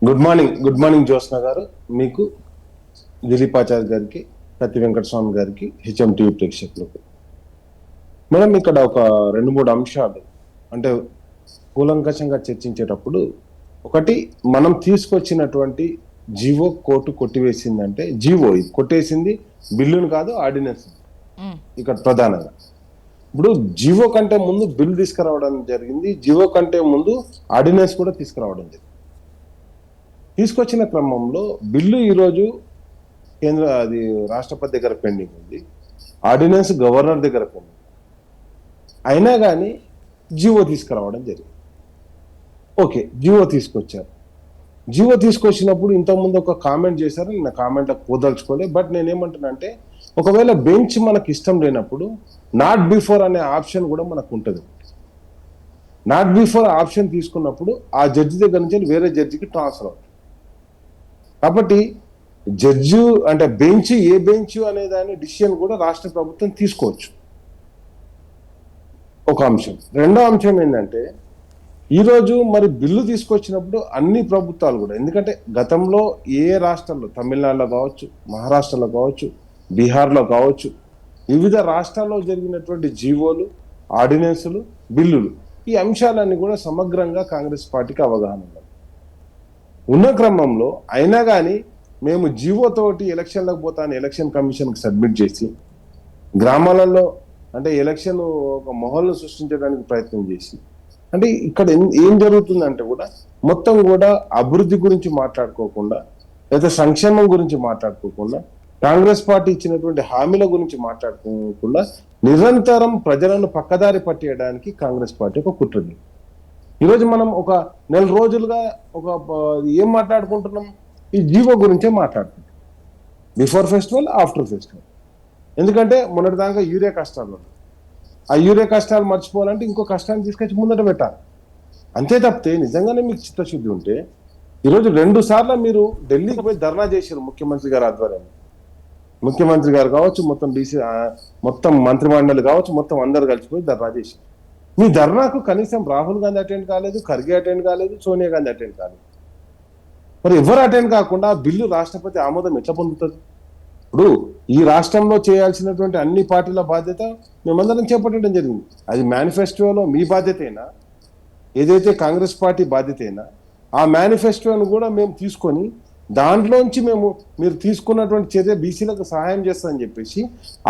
Good morning Jyotsna గారు, మీకు, దిలీపాచారి గారికి, కత్తి వెంకటస్వామి గారికి, హెచ్ఎం టీవీ ప్రేక్షకులకు. మేడం, ఇక్కడ ఒక 2-3 అంశాలు అంటే కూలంకషంగా చర్చించేటప్పుడు, ఒకటి, మనం తీసుకొచ్చినటువంటి జీవో కోర్టు కొట్టివేసిందంటే, జీవో ఇది కొట్టేసింది బిల్లును కాదు, ఆర్డినెన్స్ ఇక్కడ ప్రధానంగా. ఇప్పుడు జీవో కంటే ముందు బిల్లు తీసుకురావడం జరిగింది, జీవో కంటే ముందు ఆర్డినెన్స్ కూడా తీసుకురావడం జరిగింది. తీసుకొచ్చిన క్రమంలో బిల్లు ఈరోజు రాష్ట్రపతి దగ్గర పెండింగ్ ఉంది, ఆర్డినెన్స్ గవర్నర్ దగ్గర పెండింగ్, అయినా కానీ జీవో తీసుకురావడం జరిగింది. ఓకే, జీవో తీసుకొచ్చారు. జీవో తీసుకొచ్చినప్పుడు ఇంతకుముందు ఒక కామెంట్ చేశారు, నేను కామెంట్లకు పోదలుచుకోలే. బట్ నేనేమంటున్నానంటే, ఒకవేళ బెంచ్ మనకు ఇష్టం లేనప్పుడు నాట్ బిఫోర్ అనే ఆప్షన్ కూడా మనకు ఉంటుంది. నాట్ బిఫోర్ ఆప్షన్ తీసుకున్నప్పుడు ఆ జడ్జి దగ్గర నుంచి వేరే జడ్జికి ట్రాన్స్ఫర్ అవుతుంది. కాబట్టి జడ్జి అంటే బెంచ్ ఏ బెంచ్ అనే దాని డిసిషన్ కూడా రాష్ట్ర ప్రభుత్వం తీసుకోవచ్చు, ఒక అంశం. రెండో అంశం ఏంటంటే, ఈరోజు మరి బిల్లు తీసుకొచ్చినప్పుడు అన్ని ప్రభుత్వాలు కూడా, ఎందుకంటే గతంలో ఏ రాష్ట్రాల్లో, తమిళనాడులో కావచ్చు, మహారాష్ట్రలో కావచ్చు, బీహార్లో కావచ్చు, వివిధ రాష్ట్రాల్లో జరిగినటువంటి జీవోలు, ఆర్డినెన్సులు, బిల్లులు, ఈ అంశాలన్నీ కూడా సమగ్రంగా కాంగ్రెస్ పార్టీకి అవగాహన ఉన్న క్రమంలో అయినా కానీ మేము జీవోతోటి ఎలక్షన్లకు పోతాను ఎలక్షన్ కమిషన్కి సబ్మిట్ చేసి గ్రామాలలో అంటే ఎలక్షన్ ఒక మొహల్ను సృష్టించడానికి ప్రయత్నం చేసి, అంటే ఇక్కడ ఏం జరుగుతుందంటే కూడా మొత్తం కూడా అభివృద్ధి గురించి మాట్లాడుకోకుండా, లేదా సంక్షేమం గురించి మాట్లాడుకోకుండా, కాంగ్రెస్ పార్టీ ఇచ్చినటువంటి హామీల గురించి మాట్లాడుకోకుండా నిరంతరం ప్రజలను పక్కదారి పట్టేయడానికి కాంగ్రెస్ పార్టీ ఒక కుట్ర. ఈరోజు మనం ఒక నెల రోజులుగా ఏం మాట్లాడుకుంటున్నాం, ఈ జీవో గురించే మాట్లాడుకుంటాం, బిఫోర్ ఫెస్టివల్, ఆఫ్టర్ ఫెస్టివల్. ఎందుకంటే మొన్నటిదాకా యూరియా కష్టాలు ఉన్నాయి, ఆ యూరియా కష్టాలు మర్చిపోవాలంటే ఇంకో కష్టాన్ని తీసుకొచ్చి ముందట పెట్టాలి. అంతే తప్పితే నిజంగానే మీకు చిత్తశుద్ధి ఉంటే ఈరోజు 2 సార్లు మీరు ఢిల్లీకి పోయి ధర్నా చేశారు ముఖ్యమంత్రి గారు ఆధ్వర్యంలో. ముఖ్యమంత్రి గారు కావచ్చు, మొత్తం మంత్రిమండలి కావచ్చు, మొత్తం అందరు కలిసిపోయి ధర్నా చేశారు. మీ ధర్నాకు కనీసం రాహుల్ గాంధీ అటెండ్ కాలేదు, ఖర్గే అటెండ్ కాలేదు, సోనియా గాంధీ అటెండ్ కాలేదు. మరి ఎవరు అటెండ్ కాకుండా బిల్లు రాష్ట్రపతి ఆమోదం ఎట్లా పొందుతుంది? ఇప్పుడు ఈ రాష్ట్రంలో చేయాల్సినటువంటి అన్ని పార్టీల బాధ్యత మేమందరం చేపట్టడం జరిగింది. అది మేనిఫెస్టోలో మీ బాధ్యతేనా, ఏదైతే కాంగ్రెస్ పార్టీ బాధ్యతేనా, ఆ మేనిఫెస్టోను కూడా మేము తీసుకొని దాంట్లోంచి మీరు తీసుకున్నటువంటి చర్య బీసీలకు సహాయం చేస్తామని చెప్పేసి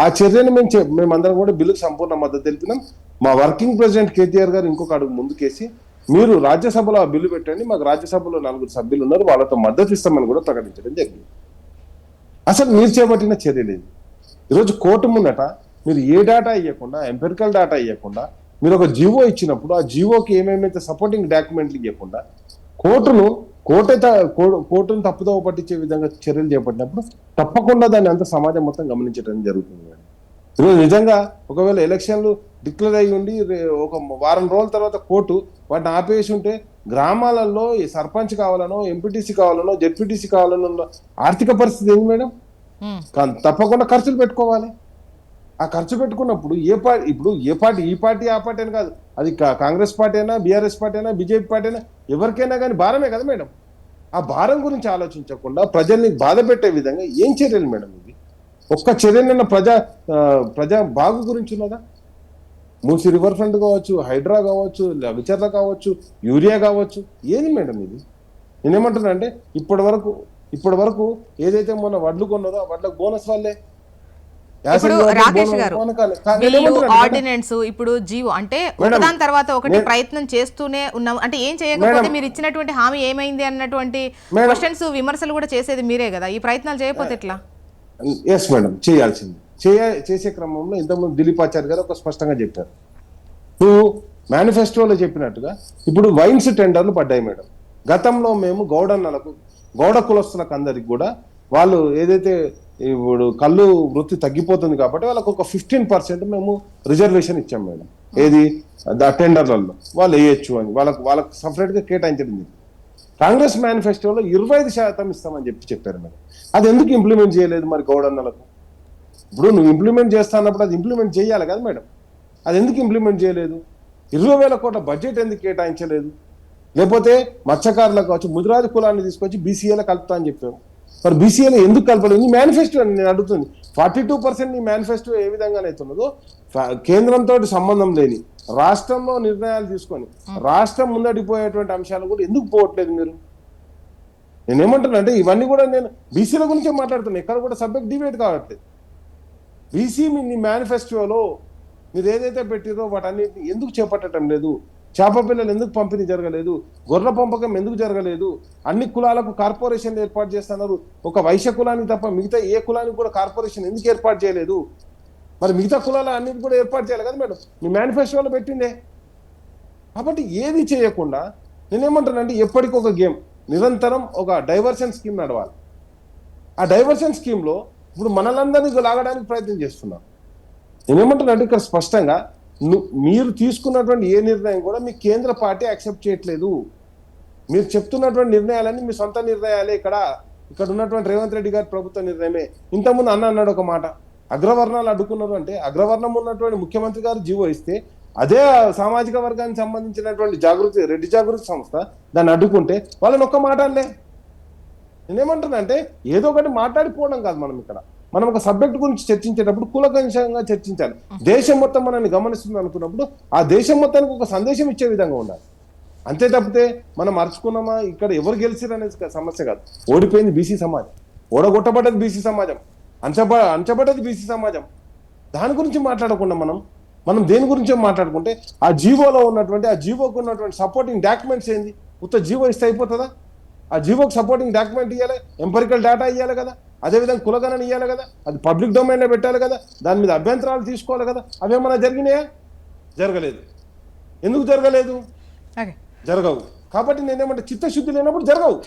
ఆ చర్యను మేమందరం కూడా బిల్లుకు సంపూర్ణ మద్దతు తెలిపినాం. మా వర్కింగ్ ప్రెసిడెంట్ కేటీఆర్ గారు ఇంకొక అడుగు ముందుకేసి, మీరు రాజ్యసభలో ఆ బిల్లు పెట్టండి, మాకు రాజ్యసభలో 4 సభ్యులు ఉన్నారు, వాళ్ళతో మద్దతు ఇస్తామని కూడా ప్రకటించడం జరిగింది. అసలు మీరు చేపట్టిన చర్య లేదు. ఈరోజు కోర్టు ముందట మీరు ఏ డేటా ఇవ్వకుండా, ఎంపెరికల్ డేటా ఇవ్వకుండా, మీరు ఒక జీవో ఇచ్చినప్పుడు ఆ జీవోకి ఏమేమైతే సపోర్టింగ్ డాక్యుమెంట్లు ఇవ్వకుండా కోర్టును తప్పుదోవ పట్టించే విధంగా చర్యలు చేపట్టినప్పుడు తప్పకుండా దాన్ని అంత సమాజం మొత్తం గమనించడం జరుగుతుంది. ఈరోజు నిజంగా ఒకవేళ ఎలక్షన్లు డిక్లేర్ అయ్యి ఉండి ఒక వారం రోజుల తర్వాత కోర్టు వాటిని ఆపేసి ఉంటే గ్రామాలలో సర్పంచ్ కావాలనో, ఎంపీటీసీ కావాలనో, జెడ్పీటీసీ కావాలనో ఆర్థిక పరిస్థితి ఏంది మేడం? తప్పకుండా ఖర్చులు పెట్టుకోవాలి. ఆ ఖర్చు పెట్టుకున్నప్పుడు ఈ పార్టీ ఆ పార్టీ అని కాదు, అది కాంగ్రెస్ పార్టీ అయినా, బీఆర్ఎస్ పార్టీ అయినా, బీజేపీ పార్టీ అయినా, ఎవరికైనా కానీ భారమే కదా మేడం. ఆ భారం గురించి ఆలోచించకుండా ప్రజల్ని బాధ పెట్టే విధంగా ఏం చర్యలు మేడం ఇది? ఒక్క చర్యనైనా ప్రజా బాగు గురించి ఉన్నదా? మూసి రివర్ ఫ్రంట్ కావచ్చు, హైడ్రా కావచ్చు, విచర్ల కావచ్చు, యూరియా కావచ్చు, ఏది మేడం ఇది? నేనేమంటున్నా అంటే ఇప్పటి వరకు ఏదైతే మొన్న వడ్లు కొన్నదో ఆ వడ్లకు బోనస్ వాళ్ళే. ఇప్పుడు రాకేష్ గారు, బిల్లు, ఆర్డినెన్స్, ఇప్పుడు జీవో అంటే ఒకదాని తర్వాత ఒకటి ప్రయత్నం చేస్తూనే ఉన్నాం. అంటే ఏం చేయకపోతే మీరు ఇచ్చినటువంటి హామీ ఏమైంది అన్నటువంటి క్వశ్చన్స్, విమర్శలు కూడా చేసేది మీరే కదా. ఈ ప్రయత్నాలు చేయకపోతే ఎట్లా? ఎస్ మేడం, చేయాల్సింది. చేసే క్రమంలో ఇంతకుముందు దిలీపాచారి గారు ఒక స్పష్టంగా చెప్పారు. నువ్వు మేనిఫెస్టోలో చెప్పినట్టుగా ఇప్పుడు వైన్స్ టెండర్లు పడ్డాయి మేడం. గతంలో మేము గౌడ కులస్తులకు అందరికి కూడా వాళ్ళు ఏదైతే ఇప్పుడు కళ్ళు వృత్తి తగ్గిపోతుంది కాబట్టి వాళ్ళకు ఒక 15% మేము రిజర్వేషన్ ఇచ్చాం మేడం. ఏది టెండర్లలో వాళ్ళు వేయచ్చు అని వాళ్ళకు సపరేట్ గా కేటాయించడం. కాంగ్రెస్ మేనిఫెస్టోలో 25% ఇస్తామని చెప్పారు మేడం. అది ఎందుకు ఇంప్లిమెంట్ చేయలేదు మరి గౌడన్నలకు? ఇప్పుడు నువ్వు ఇంప్లిమెంట్ చేస్తున్నప్పుడు అది ఇంప్లిమెంట్ చేయాలి కదా మేడం. అది ఎందుకు ఇంప్లిమెంట్ చేయలేదు? 20,000 కోట్ల బడ్జెట్ ఎందుకు కేటాయించలేదు? లేకపోతే మత్స్యకారులకు కావచ్చు ముదిరాజు కులాన్ని తీసుకొచ్చి బీసీఏలో కలుపుతా అని చెప్పాము. మరి బీసీఏలో ఎందుకు కలపలేదు? నీ మేనిఫెస్టో నేను అడుగుతుంది. 42% నీ మేనిఫెస్టో ఏ విధంగానైతే ఉన్నదో కేంద్రంతో సంబంధం లేని రాష్ట్రంలో నిర్ణయాలు తీసుకొని రాష్ట్రం ముందడిపోయేటువంటి అంశాలు కూడా ఎందుకు పోవట్లేదు మీరు? నేనేమంటున్నానంటే ఇవన్నీ కూడా నేను బీసీల గురించే మాట్లాడుతున్నాను. ఎక్కడ కూడా సబ్జెక్ట్ డిబేట్ కావట్లేదు. బీసీ మీ మేనిఫెస్టోలో మీరు ఏదైతే పెట్టిరో వాటన్నిటిని ఎందుకు చేపట్టడం లేదు? చేప పిల్లలు ఎందుకు పంపిణీ జరగలేదు? గొర్రెల పెంపకం ఎందుకు జరగలేదు? అన్ని కులాలకు కార్పొరేషన్ ఏర్పాటు చేస్తున్నారు. ఒక వైశ్య కులానికి తప్ప మిగతా ఏ కులానికి కూడా కార్పొరేషన్ ఎందుకు ఏర్పాటు చేయలేదు? మరి మిగతా కులాల అన్నిటి కూడా ఏర్పాటు చేయాలి కదా మేడం, మీ మేనిఫెస్టోలో పెట్టిందే. కాబట్టి ఏది చేయకుండా నేనేమంటానంటే ఎప్పటికొక గేమ్, నిరంతరం ఒక డైవర్షన్ స్కీమ్ నడవాలి. ఆ డైవర్షన్ స్కీమ్లో ఇప్పుడు మనలందరినీ లాగడానికి ప్రయత్నం చేస్తున్నారు. నేనేమంటున్నానంటే ఇక్కడ స్పష్టంగా మీరు తీసుకున్నటువంటి ఏ నిర్ణయం కూడా మీ కేంద్ర పార్టీ యాక్సెప్ట్ చేయట్లేదు. మీరు చెప్తున్నటువంటి నిర్ణయాలన్నీ మీ సొంత నిర్ణయాలే. ఇక్కడ ఉన్నటువంటి రేవంత్ రెడ్డి గారి ప్రభుత్వ నిర్ణయమే. ఇంతకుముందు అన్నాడు ఒక మాట, అగ్రవర్ణాలు అడ్డుకున్నారు అంటే అగ్రవర్ణం ఉన్నటువంటి ముఖ్యమంత్రి గారు జీవో ఇస్తే అదే సామాజిక వర్గానికి సంబంధించినటువంటి రెడ్డి జాగృతి సంస్థ దాన్ని అడ్డుకుంటే వాళ్ళని ఒక్క మాట అనలే. నేనేమంటున్నా అంటే ఏదో ఒకటి మాట్లాడిపోవడం కాదు. మనం ఒక సబ్జెక్ట్ గురించి చర్చించేటప్పుడు కులకంశంగా చర్చించాలి. దేశం మొత్తం మనల్ని గమనిస్తుంది అనుకున్నప్పుడు ఆ దేశం మొత్తానికి ఒక సందేశం ఇచ్చే విధంగా ఉండాలి. అంతే తప్పితే మనం మర్చుకున్నామా ఇక్కడ ఎవరు గెలిచిరు అనేది సమస్య కాదు. ఓడిపోయింది బీసీ సమాజం, ఓడగొట్టబడ్డది బీసీ సమాజం, అంచబడ్డది బీసీ సమాజం. దాని గురించి మాట్లాడకుండా మనం దేని గురించో మాట్లాడుకుంటే ఆ జీవోలో ఉన్నటువంటి ఆ జీవోకు ఉన్నటువంటి సపోర్టింగ్ డాక్యుమెంట్స్ ఏంది? ఉత్త జీవో ఇస్తే అయిపోతుందా? ఆ జీవోకి సపోర్టింగ్ డాక్యుమెంట్ ఇవ్వాలి, ఎంపరికల్ డేటా ఇవ్వాలి కదా, అదేవిధంగా కులగణన ఇవ్వాలి కదా, అది పబ్లిక్ డొమైన్లో పెట్టాలి కదా, దాని మీద అభ్యంతరాలు తీసుకోవాలి కదా. అవేమన్నా జరిగినాయా? జరగలేదు. ఎందుకు జరగలేదు? జరగవు. కాబట్టి నేనేమంటే చిత్తశుద్ధి లేనప్పుడు జరగవు.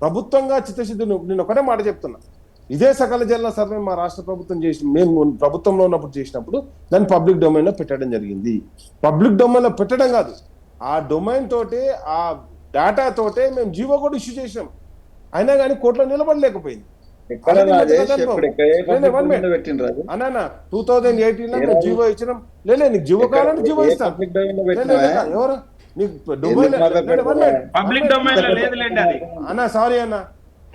ప్రభుత్వంగా చిత్తశుద్ధి, నేను ఒకటే మాట చెప్తున్నా, ఇదే సకల జల సర్వే మా రాష్ట్ర ప్రభుత్వం మేము ప్రభుత్వంలో ఉన్నప్పుడు చేసినప్పుడు దాన్ని పబ్లిక్ డొమైన్లో పెట్టడం జరిగింది. పబ్లిక్ డొమైన్లో పెట్టడం కాదు, ఆ డొమైన్ తోటే ఆ డేటా తోటే మేము జీవో కూడా ఇష్యూ చేసినాం. అయినా కానీ కోర్టులో నిలబడలేకపోయింది. అన్నా 2018 జీవో ఇచ్చినాం. నీకు జీవో కావాలంటే జీవో ఇస్తాను. ఎవరు అన్నా సారీ అన్నా,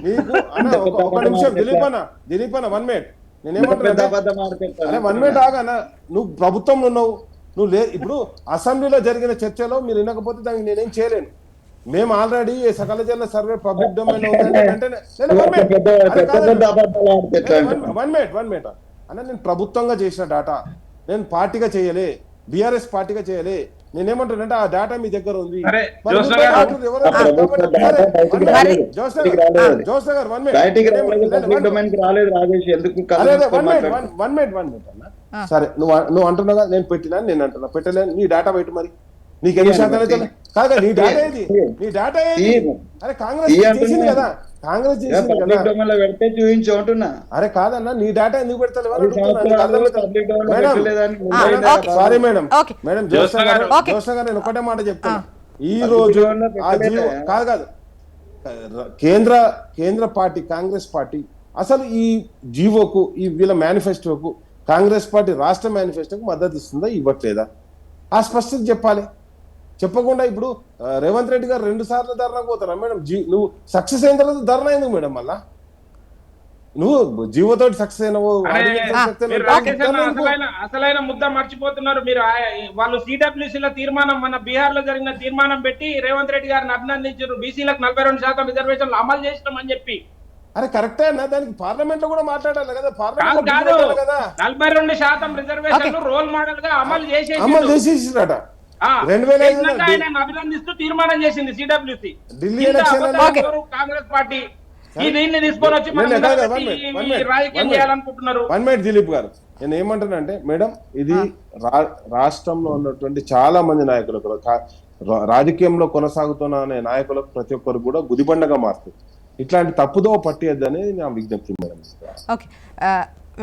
నీకు అన్న ఒక నిమిషం దిలీప్ అన్న 1 మినిట్. నేనేమంటున్నా, అరే 1 మినిట్ ఆగన్నా. నువ్వు ప్రభుత్వంలో ఉన్నావు, నువ్వు ఇప్పుడు అసెంబ్లీలో జరిగిన చర్చలో మీరు వినకపోతే దానికి నేనేం చేయలేను. మేము ఆల్రెడీ సకల జల సర్వే పబ్లిక్ డొమైన్ లో ఉందంటే 1 మినిట్ అన్న, నేను ప్రభుత్వంగా చేసిన డేటా నేను పార్టీగా చేయలే, బీఆర్ఎస్ పార్టీగా చేయలే. నేనేమంటానంటే ఆ డేటా మీ దగ్గర ఉంది. సరే నువ్వు అంటున్నాగా నేను పెట్టినా, నేను అంటున్నా పెట్టలేను. నీ డేటా పెట్టి మరి నీకు ఎన్ని శాతం అయితే కాదా? నీ డేటా ఏది? నీ డేటా ఏది? అరే కాంగ్రెస్ చేసింది కదా, కాంగ్రెస్ చేసింది కదా. అరే కాదన్నా, నీ డేటా ఎందుకు పెడతావు? సారీ మేడం, జోష్న గారు నేను ఒకటే మాట చెప్తాను. ఈ రోజు కాదు కేంద్ర పార్టీ కాంగ్రెస్ పార్టీ అసలు ఈ జీవోకు, ఈ వీళ్ళ మేనిఫెస్టోకు, కాంగ్రెస్ పార్టీ రాష్ట్ర మేనిఫెస్టోకు మద్దతు ఇస్తుందా ఇవ్వట్లేదా? ఆ స్పష్టత చెప్పాలి. చెప్పకుండా ఇప్పుడు రేవంత్ రెడ్డి గారు 2 సార్లు ధర్నా పోతారా మేడం? నువ్వు సక్సెస్ అయిన తర్వాత ధర్నా ఎందుకు మేడం? మళ్ళా నువ్వు జీవోతో సక్సెస్ అయినవు. అసలైన ముద్ద మర్చిపోతున్నారు మీరు. వాళ్ళు సిడబ్ల్యూసీ లో తీర్మానం, మన బీహార్ లో జరిగిన తీర్మానం పెట్టి రేవంత్ రెడ్డి గారిని అభినందించారు. బీసీలకు 42% రిజర్వేషన్లు అమలు చేసినాం అని చెప్పి. అరే కరెక్టే అన్న, దానికి పార్లమెంట్ లో కూడా మాట్లాడాలి కదా. పార్లమెంట్ 42% రిజర్వేషన్లు రోల్ మోడల్ గా అమలు చేసేసిరట. 2005 అభినందిస్తూ తీర్మానం చేసింది CWC. Delhi election Congress party దీన్ని తీసుకొని వచ్చి రాజకీయం చేయాలనుకుంటున్నారు. 1 మినిట్ దిలీప్ గారు, నేను ఏమంటానంటే మేడం, ఇది రాష్ట్రంలో ఉన్నటువంటి చాలా మంది నాయకులకు, రాజకీయంలో కొనసాగుతున్న అనే నాయకులకు ప్రతి ఒక్కరు కూడా గుదిబండగా మారుతుంది. ఇట్లాంటి తప్పుదో పట్టేద్దని నా విజ్ఞప్తి మేడం. ఓకే.